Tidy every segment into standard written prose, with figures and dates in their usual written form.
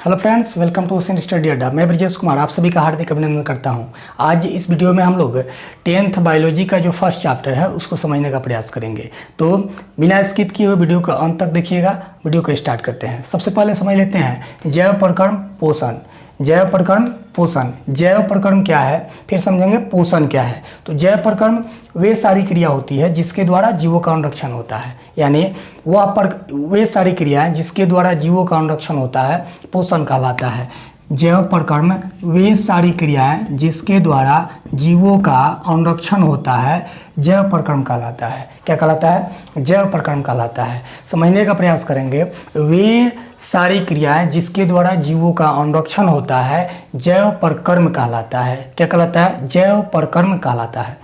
Hello friends, welcome to Ocean Study Adda. मैं ब्रजेश कुमार आप सभी का हार्दिक अभिनंदन करता हूं। आज इस वीडियो में हम लोग 10th बायोलॉजी का जो फर्स्ट चैप्टर है उसको समझने का प्रयास करेंगे। तो बिना स्किप किए हुए वीडियो का अंत तक देखिएगा। वीडियो को स्टार्ट करते हैं। सबसे पहले समझ लेते हैं जैव प्रकर्म पोषण। जैव प्रकर्म पोषण, जैव प्रकर्म क्या है, फिर समझेंगे पोषण क्या है। तो जैव प्रकर्म वे सारी क्रिया होती है जिसके द्वारा जीवों का अनुरक्षण होता है, यानी वे सारी क्रियाएं जिसके द्वारा जीवों का अनुरक्षण होता है पोषण कहलाता है। जैव प्रकर्म वे सारी क्रियाएं जिसके द्वारा जीवों का अनुरक्षण होता है जैव प्रकर्म कहलाता है। क्या कहलाता है? जैव प्रकर्म कहलाता है। समझने का प्रयास करेंगे। वे सारी क्रियाएं जिसके द्वारा जीवों का अनुरक्षण होता है जैव प्रकर्म कहलाता है। क्या कहलाता है? जैव प्रकर्म कहलाता है।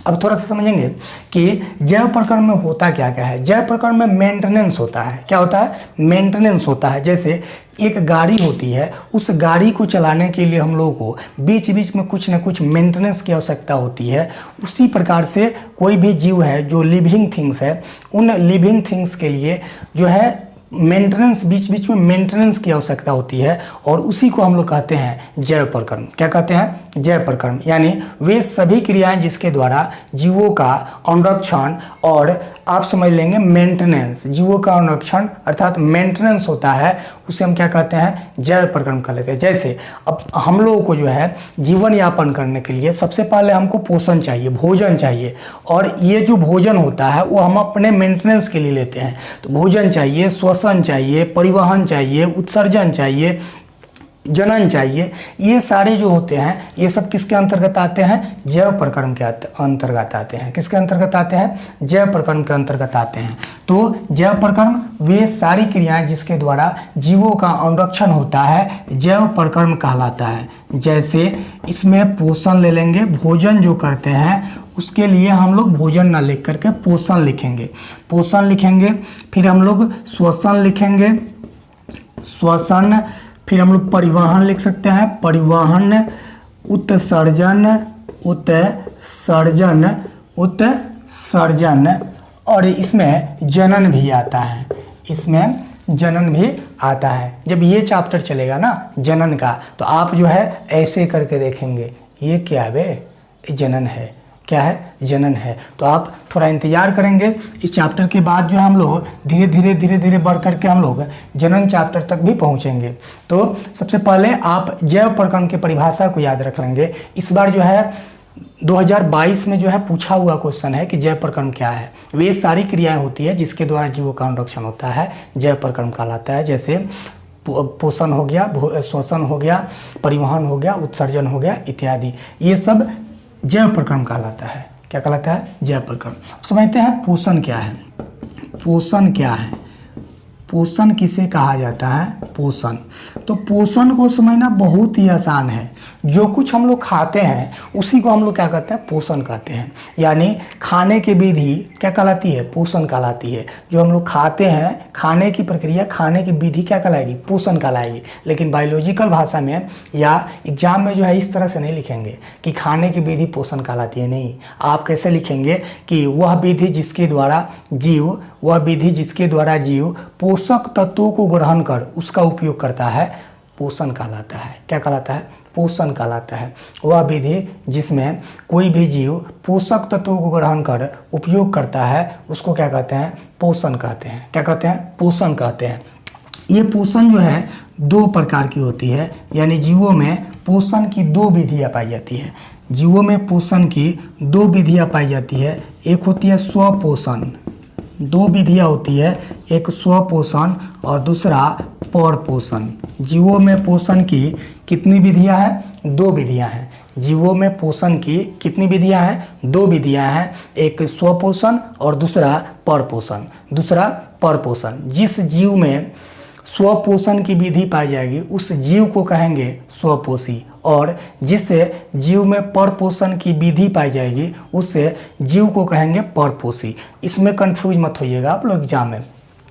अब थोड़ा सा समझेंगे कि जैव प्रकर्म में होता क्या क्या है। जैव प्रकर्म में मेंटेनेंस होता है। क्या होता है? मेंटेनेंस होता है। जैसे एक गाड़ी होती है, उस गाड़ी को चलाने के लिए हम लोगों को बीच बीच में कुछ ना कुछ मेंटेनेंस की आवश्यकता होती है। उसी प्रकार से कोई भी जीव है जो लिविंग थिंग्स है, उन लिविंग थिंग्स के लिए जो है मेंटेनेंस, बीच बीच में मेंटेनेंस की आवश्यकता होती है, और उसी को हम लोग कहते हैं जैव प्रकर्म। क्या कहते हैं? जैव प्रकर्म। यानी वे सभी क्रियाएं जिसके द्वारा जीवों का अनुरक्षण और आप समझ लेंगे मेंटेनेंस, जीवों का अनुरक्षण अर्थात मेंटेनेंस होता है, उसे हम क्या कहते हैं? जैव प्रकर्म कह लेते हैं। जैसे अब हम लोगों को जो है जीवन यापन करने के लिए सबसे पहले हमको पोषण चाहिए, भोजन चाहिए, और ये जो भोजन होता है वो हम अपने मेंटेनेंस के लिए लेते हैं। तो भोजन चाहिए, श्वसन चाहिए, परिवहन चाहिए, उत्सर्जन चाहिए, जनन चाहिए। ये सारे जो होते हैं ये सब किसके अंतर्गत आते हैं? जैव प्रकर्म के अंतर्गत आते हैं। किसके अंतर्गत आते हैं? जैव प्रकर्म के अंतर्गत आते हैं। तो जैव प्रकर्म वे सारी क्रियाएं जिसके द्वारा जीवों का अनुरक्षण होता है जैव प्रकर्म कहलाता है। जैसे इसमें पोषण ले लेंगे, भोजन जो करते हैं उसके लिए हम लोग भोजन ना लिख करके पोषण लिखेंगे। पोषण लिखेंगे, फिर हम लोग श्वसन लिखेंगे, श्वसन, फिर हम लोग परिवहन लिख सकते हैं, परिवहन, उत्सर्जन, उत्सर्जन, उत्सर्जन, और इसमें जनन भी आता है। इसमें जनन भी आता है। जब ये चैप्टर चलेगा ना जनन का, तो आप जो है ऐसे करके देखेंगे, ये क्या है बे? जनन है। क्या है? जनन है। तो आप थोड़ा इंतजार करेंगे। इस चैप्टर के बाद जो है हम लोग धीरे धीरे बढ़ करके हम लोग जनन चैप्टर तक भी पहुंचेंगे। तो सबसे पहले आप जैव प्रकर्म की परिभाषा को याद रख लेंगे। इस बार जो है 2022 में जो है पूछा हुआ क्वेश्चन है कि जैव प्रकर्म क्या है। वे सारी क्रियाएं होती है जिसके द्वारा जीवों का अनुरक्षण होता है जैव प्रकर्म कहलाता है। जैसे पोषण हो गया, श्वसन हो गया, परिवहन हो गया, उत्सर्जन हो गया इत्यादि, ये सब जैव प्रकर्म कहलाता है। क्या कहलाता है? जैव प्रकर्म। समझते हैं पोषण क्या है। पोषण क्या है? पोषण किसे कहा जाता है? पोषण। तो पोषण को समझना बहुत ही आसान है। जो कुछ हम लोग खाते हैं उसी को हम लोग क्या कहते हैं? पोषण कहते हैं। यानी खाने की विधि क्या कहलाती है? पोषण कहलाती है। जो हम लोग खाते हैं, खाने की प्रक्रिया, खाने की विधि क्या कहलाएगी? पोषण कहलाएगी। लेकिन बायोलॉजिकल भाषा में या एग्जाम में जो है इस तरह से नहीं लिखेंगे कि खाने की विधि पोषण कहलाती है। नहीं, आप कैसे लिखेंगे कि वह विधि जिसके द्वारा जीव पोषक तत्वों को ग्रहण कर उसका उपयोग करता है, पोषण कहलाता है। क्या कहलाता है? पोषण कहलाता है। वह विधि जिसमें कोई भी जीव पोषक तत्वों को ग्रहण कर उपयोग करता है उसको क्या कहते हैं? पोषण कहते हैं। क्या कहते हैं? पोषण कहते हैं। ये पोषण जो है दो प्रकार की होती है, यानी जीवों में पोषण की दो विधियाँ पाई जाती है। जीवों में पोषण की दो विधियाँ पाई जाती है। एक होती है स्वपोषण, दो विधियाँ होती है, एक स्वपोषण और दूसरा परपोषण। जीवों में पोषण की कितनी विधियाँ हैं? दो विधियाँ हैं। जीवों में पोषण की कितनी विधियाँ हैं? दो विधियाँ हैं, एक स्वपोषण और दूसरा परपोषण। दूसरा परपोषण। जिस जीव में स्वपोषण की विधि पाई जाएगी उस जीव को कहेंगे स्वपोषी, और जिस जीव में परपोषण की विधि पाई जाएगी उस जीव को कहेंगे परपोषी। इसमें कंफ्यूज मत होइएगा आप लोग। एग्जाम में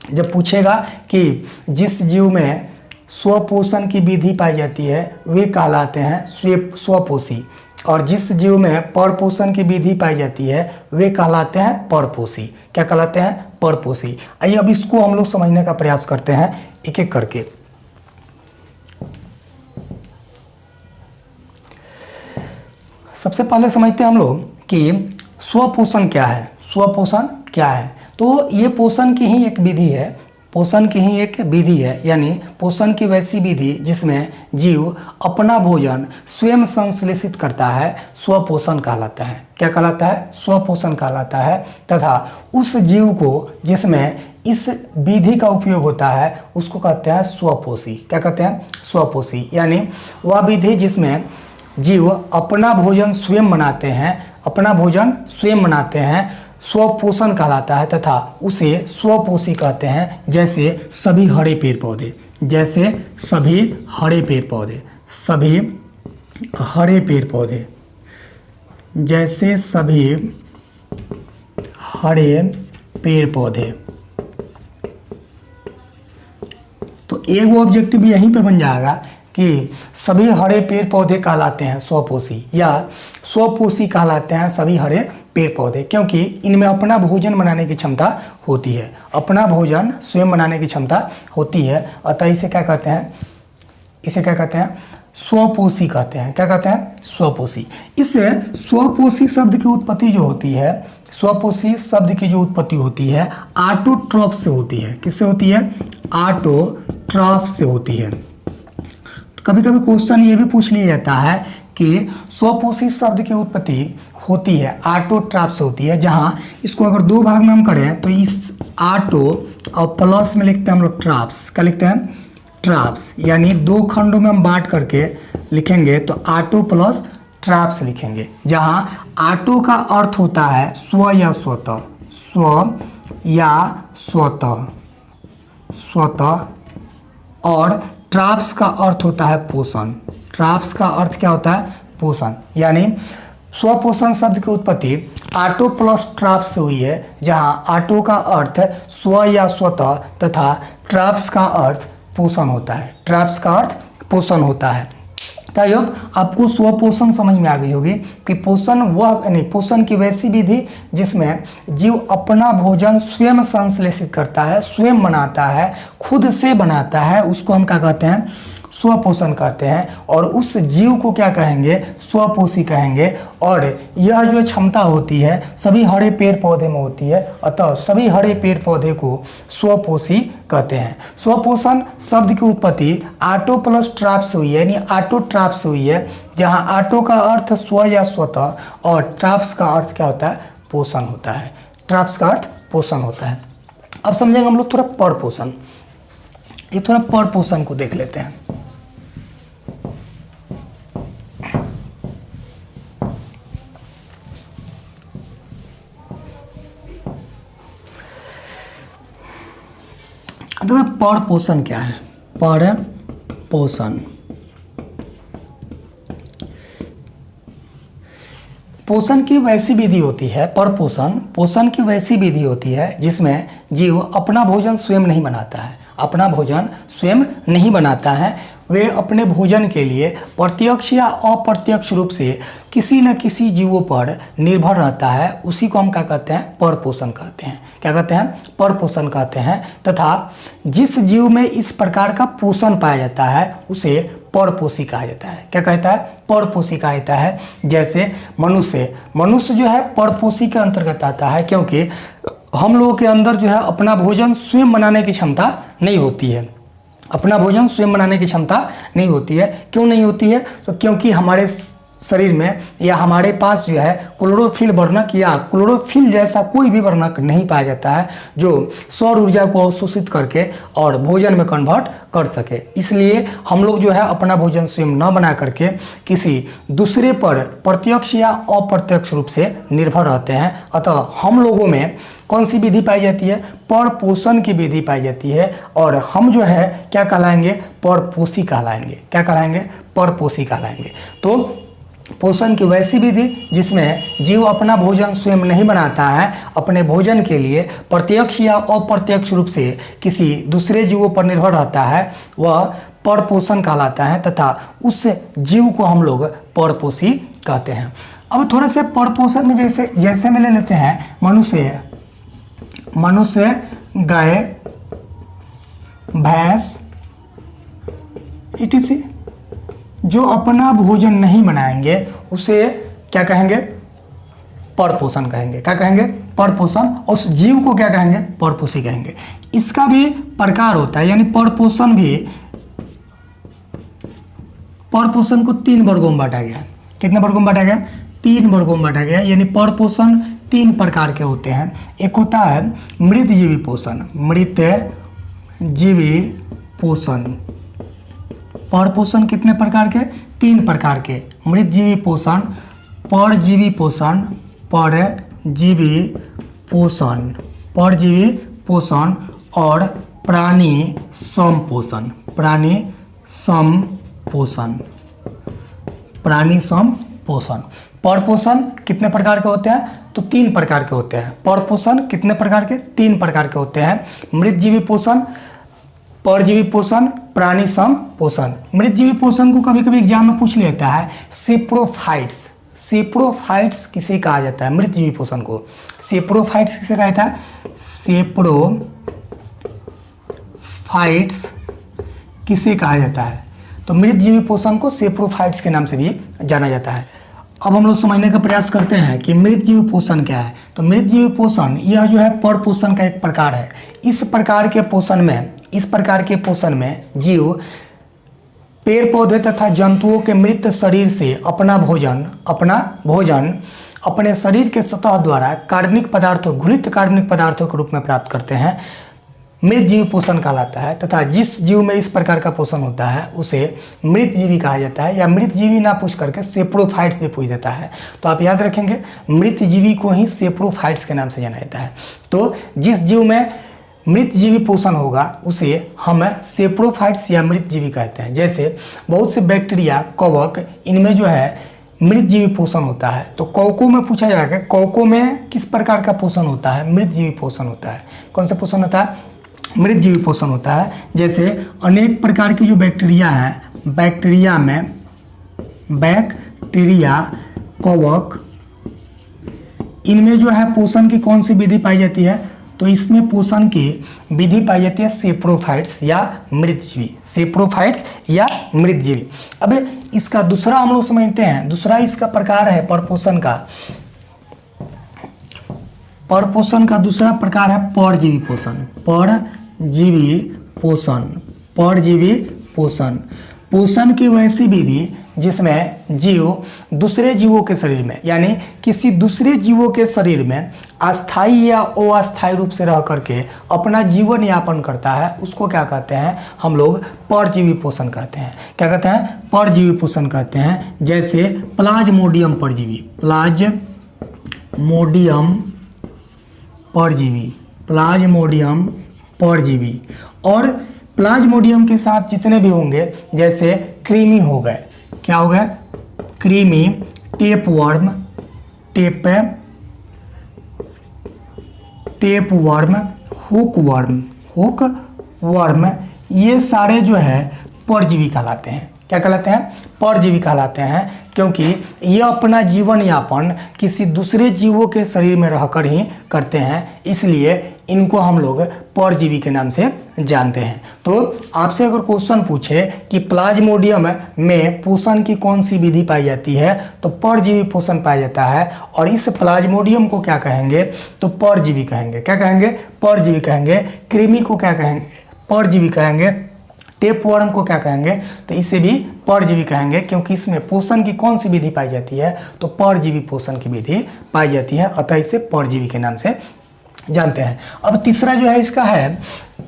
जब पूछेगा कि जिस जीव में स्वपोषण की विधि पाई जाती है वे कहलाते हैं स्वपोषी, और जिस जीव में परपोषण की विधि पाई जाती है वे कहलाते हैं परपोषी। क्या कहलाते हैं? परपोषी। आइए अब इसको हम लोग समझने का प्रयास करते हैं एक एक करके। सबसे पहले समझते हैं हम लोग कि स्वपोषण क्या है। स्वपोषण क्या है? तो ये पोषण की ही एक विधि है, पोषण की ही एक विधि है, यानी पोषण की वैसी विधि जिसमें जीव अपना भोजन स्वयं संश्लेषित करता है, स्वपोषण कहलाता है। क्या कहलाता है? स्वपोषण कहलाता है। तथा उस जीव को जिसमें इस विधि का उपयोग होता है उसको कहते हैं स्वपोषी। क्या कहते हैं? स्वपोषी, यानी वह विधि जिसमें जीव अपना भोजन स्वयं बनाते हैं, अपना भोजन स्वयं बनाते हैं, स्वपोषण कहलाता है तथा उसे स्वपोषी कहते हैं। जैसे सभी हरे पेड़ पौधे, जैसे सभी हरे पेड़ पौधे, सभी हरे पेड़ पौधे, जैसे सभी हरे पेड़ पौधे। तो एक ऑब्जेक्टिव यहीं पे बन जाएगा कि सभी हरे पेड़ पौधे कहलाते हैं स्वपोषी, या स्वपोषी कहलाते हैं सभी हरे पेड़ पौधे, क्योंकि इनमें अपना भोजन बनाने की क्षमता होती है, अपना भोजन स्वयं बनाने की क्षमता होती है। अतः इसे क्या कहते हैं? इसे क्या कहते हैं? स्वपोषी कहते हैं। क्या कहते हैं? स्वपोषी। इससे स्वपोषी शब्द की उत्पत्ति जो होती है, स्वपोषी शब्द की जो उत्पत्ति होती है ऑटोट्रॉफ से होती है। किससे होती है? ऑटोट्रॉफ से होती है। कभी कभी क्वेश्चन ये भी पूछ लिया जाता है कि स्वपोषी शब्द की उत्पत्ति होती है ऑटोट्रॉफ से होती है, जहां इसको अगर दो भाग में हम करें तो इस ऑटो और प्लस में लिखते हैं हम लोग ट्रॉप्स। क्या लिखते हैं? ट्रॉप्स, यानी दो खंडों में हम बांट करके लिखेंगे तो ऑटो प्लस ट्रॉप्स लिखेंगे, जहां ऑटो का अर्थ होता है स्व या स्वतः, स्व या स्वतः, स्वतः, और ट्रॉप्स का अर्थ होता है पोषण। ट्रॉप्स का अर्थ क्या होता है? पोषण। यानी स्वपोषण शब्द की उत्पत्ति ऑटो प्लस ट्रॉप्स से हुई है, जहां ऑटो का अर्थ स्व या स्वतः तथा ट्रॉप्स का अर्थ पोषण होता है। ट्रॉप्स का अर्थ पोषण होता है। तो अब आपको स्वपोषण समझ में आ गई होगी कि पोषण वह नहीं, पोषण की वैसी विधि जिसमें जीव अपना भोजन स्वयं संश्लेषित करता है, स्वयं बनाता है, खुद से बनाता है, उसको हम क्या कहते हैं? स्वपोषण कहते हैं। और उस जीव को क्या कहेंगे? स्वपोषी कहेंगे। और यह जो क्षमता होती है सभी हरे पेड़ पौधे में होती है, अतः सभी हरे पेड़ पौधे को स्वपोषी कहते हैं। स्वपोषण शब्द की उत्पत्ति ऑटो प्लस ट्रॉप्स से हुई है, यानी ऑटोट्रॉप्स से हुई है, जहां ऑटो का अर्थ स्व या स्वतः और ट्रॉप्स का अर्थ क्या होता है? पोषण होता है। ट्रॉप्स का अर्थ पोषण होता है। अब समझेंगे हम लोग थोड़ा परपोषण। ये थोड़ा परपोषण को देख लेते हैं। तो परपोषण क्या है? परपोषण, पोषण की वैसी विधि होती है, परपोषण पोषण की वैसी विधि होती है जिसमें जीव अपना भोजन स्वयं नहीं बनाता है, अपना भोजन स्वयं नहीं बनाता है। वे अपने भोजन के लिए प्रत्यक्ष या अप्रत्यक्ष रूप से किसी न किसी जीवों पर निर्भर रहता है। उसी को हम क्या कहते हैं? परपोषण कहते हैं। क्या कहते हैं? परपोषण कहते हैं। तथा जिस जीव में इस प्रकार का पोषण पाया जाता है उसे परपोषी कहा जाता है। क्या कहता है? परपोषी कहा जाता है। जैसे मनुष्य, मनुष्य जो है परपोषी के अंतर्गत आता है, क्योंकि हम लोगों के अंदर जो है अपना भोजन स्वयं बनाने की क्षमता नहीं होती है, अपना भोजन स्वयं बनाने की क्षमता नहीं होती है। क्यों नहीं होती है? तो क्योंकि हमारे शरीर में या हमारे पास जो है क्लोरोफिल वर्णक या क्लोरोफिल जैसा कोई भी वर्णक नहीं पाया जाता है जो सौर ऊर्जा को अवशोषित करके और भोजन में कन्वर्ट कर सके। इसलिए हम लोग जो है अपना भोजन स्वयं न बना करके किसी दूसरे पर प्रत्यक्ष या अप्रत्यक्ष रूप से निर्भर रहते हैं। अतः हम लोगों में कौन सी विधि पाई जाती है? परपोषण की विधि पाई जाती है। और हम जो है क्या कहलाएंगे? परपोषी कहलाएंगे। क्या कहलाएंगे? परपोषी कहलाएंगे। तो पोषण की वैसी विधि जिसमें जीव अपना भोजन स्वयं नहीं बनाता है, अपने भोजन के लिए प्रत्यक्ष या अप्रत्यक्ष रूप से किसी दूसरे जीवों पर निर्भर रहता है, वह परपोषण कहलाता है। तथा उस जीव को हम लोग परपोषी कहते हैं। अब थोड़े से परपोषण में जैसे में ले लेते हैं मनुष्य, गाय, भैंस इत्यादि जो अपना भोजन नहीं बनाएंगे उसे क्या कहेंगे? परपोषण कहेंगे। क्या कहेंगे? परपोषण। और उस जीव को क्या कहेंगे? परपोषी कहेंगे। इसका भी प्रकार होता है, यानी परपोषण भी, परपोषण को 3 वर्गों में बांटा गया। कितने वर्गों में बांटा गया? 3 वर्गों में बांटा गया। यानी परपोषण 3 प्रकार के होते हैं। एक होता है मृतजीवी पोषण, मृतजीवी पोषण। परपोषण कितने प्रकार के? 3 प्रकार के। मृतजीवी पोषण, परजीवी पोषण, परजीवी पोषण, परजीवी पोषण और प्राणी समपोषण, प्राणी समपोषण, प्राणी समपोषण। परपोषण कितने प्रकार के होते हैं? तो 3 प्रकार के होते हैं। परपोषण कितने प्रकार के? 3 प्रकार के होते हैं। मृतजीवी पोषण, परजीवी पोषण, प्राणी समपोषण। मृतजीवी पोषण को कभी कभी एग्जाम में पूछ लेता है। सेप्रोफाइट्स, सेप्रोफाइट्स किसे कहा जाता है? मृतजीवी पोषण को सेप्रोफाइट्स किसे कहा जाता है? सेप्रोफाइट्स किसे कहा जाता है? तो मृतजीवी पोषण को सेप्रोफाइट्स के नाम से भी जाना जाता है। अब हम लोग समझने का प्रयास करते हैं कि मृतजीवी पोषण क्या है। तो मृतजीवी पोषण यह जो है परपोषण का एक प्रकार है। इस प्रकार के पोषण में जीव पेड़ पौधे तथा जंतुओं के मृत शरीर से अपना भोजन अपने शरीर के सतह द्वारा कार्बनिक पदार्थों, घुलित कार्बनिक पदार्थों के रूप में प्राप्त करते हैं। मृतजीवी पोषण कहलाता है। तथा जिस जीव में इस प्रकार का पोषण होता है उसे मृतजीवी कहा जाता है, या मृतजीवी ना पूछ करके सेप्रोफाइट्स भी पूछ देता है। तो आप याद रखेंगे, मृतजीवी को ही सेप्रोफाइट्स के नाम से जाना जाता है। तो जिस जीव में मृतजीवी पोषण होगा उसे हम सेप्रोफाइट्स या मृतजीवी कहते हैं। जैसे बहुत से बैक्टीरिया, कवक, इनमें जो है मृतजीवी पोषण होता है। तो कवकों में पूछा जाएगा, कवकों में किस प्रकार का पोषण होता है? मृतजीवी पोषण होता है। कौन सा पोषण होता है? मृतजीवी पोषण होता है। जैसे अनेक प्रकार की जो बैक्टीरिया हैं, बैक्टीरिया में बैक्टीरिया, कवक, इनमें जो है पोषण की कौन सी विधि पाई जाती है? तो इसमें पोषण की विधि पाई जाती है सेप्रोफाइट्स या मृतजीवी, सेप्रोफाइट्स या मृतजीवी। अब इसका दूसरा हम लोग समझते हैं। दूसरा इसका प्रकार है परपोषण का। परपोषण का दूसरा प्रकार है परजीवी पोषण, परजीवी पोषण, परजीवी पोषण। पोषण की वैसी विधि जिसमें जीव दूसरे जीवों के शरीर में, यानी किसी दूसरे जीवों के शरीर में अस्थायी या अस्थायी रूप से रह करके अपना जीवन यापन करता है, उसको क्या कहते हैं? हम लोग परजीवी पोषण कहते हैं। क्या कहते हैं? परजीवी पोषण कहते हैं। जैसे प्लाज्मोडियम परजीवी, प्लाज्मोडियम परजीवी, प्लाज्मोडियम परजीवी। और प्लाज्मोडियम के साथ जितने भी होंगे, जैसे कृमि हो गए, क्या हो गए? कृमि, टेपवर्म, टेपवर्म, हुकवर्म, ये सारे जो है परजीवी कहलाते हैं। क्या कहलाते हैं? परजीवी कहलाते हैं, क्योंकि ये अपना जीवन यापन किसी दूसरे जीवों के शरीर में रहकर ही करते हैं, इसलिए इनको हम लोग परजीवी के नाम से जानते हैं। तो आपसे अगर क्वेश्चन पूछे कि प्लाज्मोडियम में पोषण की कौन सी विधि पाई जाती है, तो परजीवी पोषण पाया जाता है। और इस प्लाज्मोडियम को क्या कहेंगे? तो परजीवी कहेंगे। क्या कहेंगे? परजीवी कहेंगे। कृमि को क्या कहेंगे? परजीवी कहेंगे। टेपवर्म को क्या कहेंगे? तो इसे भी परजीवी कहेंगे, क्योंकि इसमें पोषण की कौन सी विधि पाई जाती है? तो परजीवी पोषण की विधि पाई जाती है, अतः इसे परजीवी के नाम से जानते हैं। अब तीसरा जो है इसका है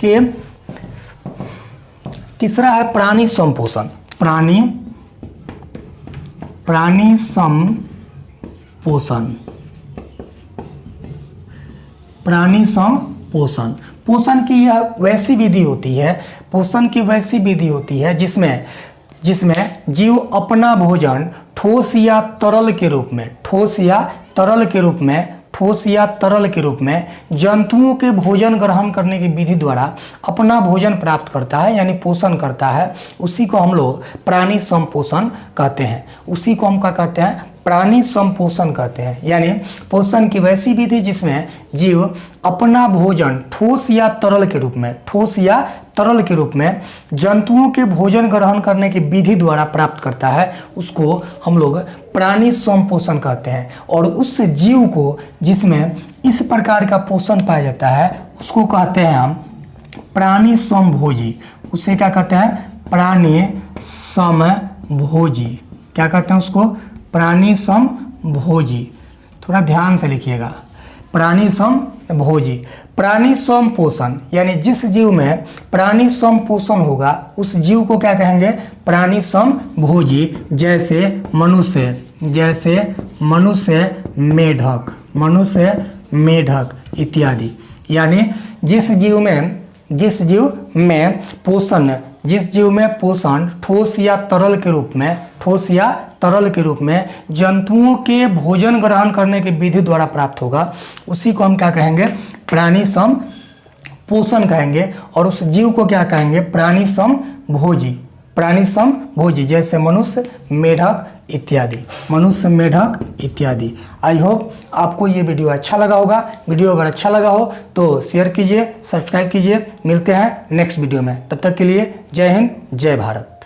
कि तीसरा है प्राणी समपोषण। प्राणी समपोषण, प्राणी समपोषण। पोषण की यह वैसी विधि होती है, पोषण की वैसी विधि होती है जिसमें जीव अपना भोजन ठोस या तरल के रूप में जंतुओं के भोजन ग्रहण करने की विधि द्वारा अपना भोजन प्राप्त करता है, यानी पोषण करता है। उसी को हम लोग प्राणी समपोषण कहते हैं। उसी को हम क्या कहते हैं? प्राणी संपोषण कहते हैं। यानी पोषण की वैसी विधि जिसमें जीव अपना भोजन ठोस या तरल के रूप में जंतुओं के भोजन ग्रहण करने की विधि द्वारा प्राप्त करता है, उसको हम लोग प्राणी संपोषण कहते हैं। और उस जीव को जिसमें इस प्रकार का पोषण पाया जाता है उसको कहते हैं हम प्राणी समभोजी। उसे क्या कहते हैं? प्राणी समभोजी। क्या कहते हैं उसको? प्राणी समभोजी। थोड़ा ध्यान से लिखिएगा, प्राणी समभोजी। प्राणी समपोषण यानी जिस जीव में प्राणी समपोषण होगा उस जीव को क्या कहेंगे? प्राणी समभोजी। जैसे मनुष्य, मेढक इत्यादि। यानी जिस जीव में पोषण ठोस या तरल के रूप में जंतुओं के भोजन ग्रहण करने की विधि द्वारा प्राप्त होगा, उसी को हम क्या कहेंगे? प्राणी समपोषण कहेंगे। और उस जीव को क्या कहेंगे? प्राणी समभोजी। जैसे मनुष्य, मेढक इत्यादि। आई होप आपको ये वीडियो अच्छा लगा होगा। वीडियो अगर अच्छा लगा हो तो शेयर कीजिए, सब्सक्राइब कीजिए। मिलते हैं नेक्स्ट वीडियो में, तब तक के लिए जय हिंद, जय भारत।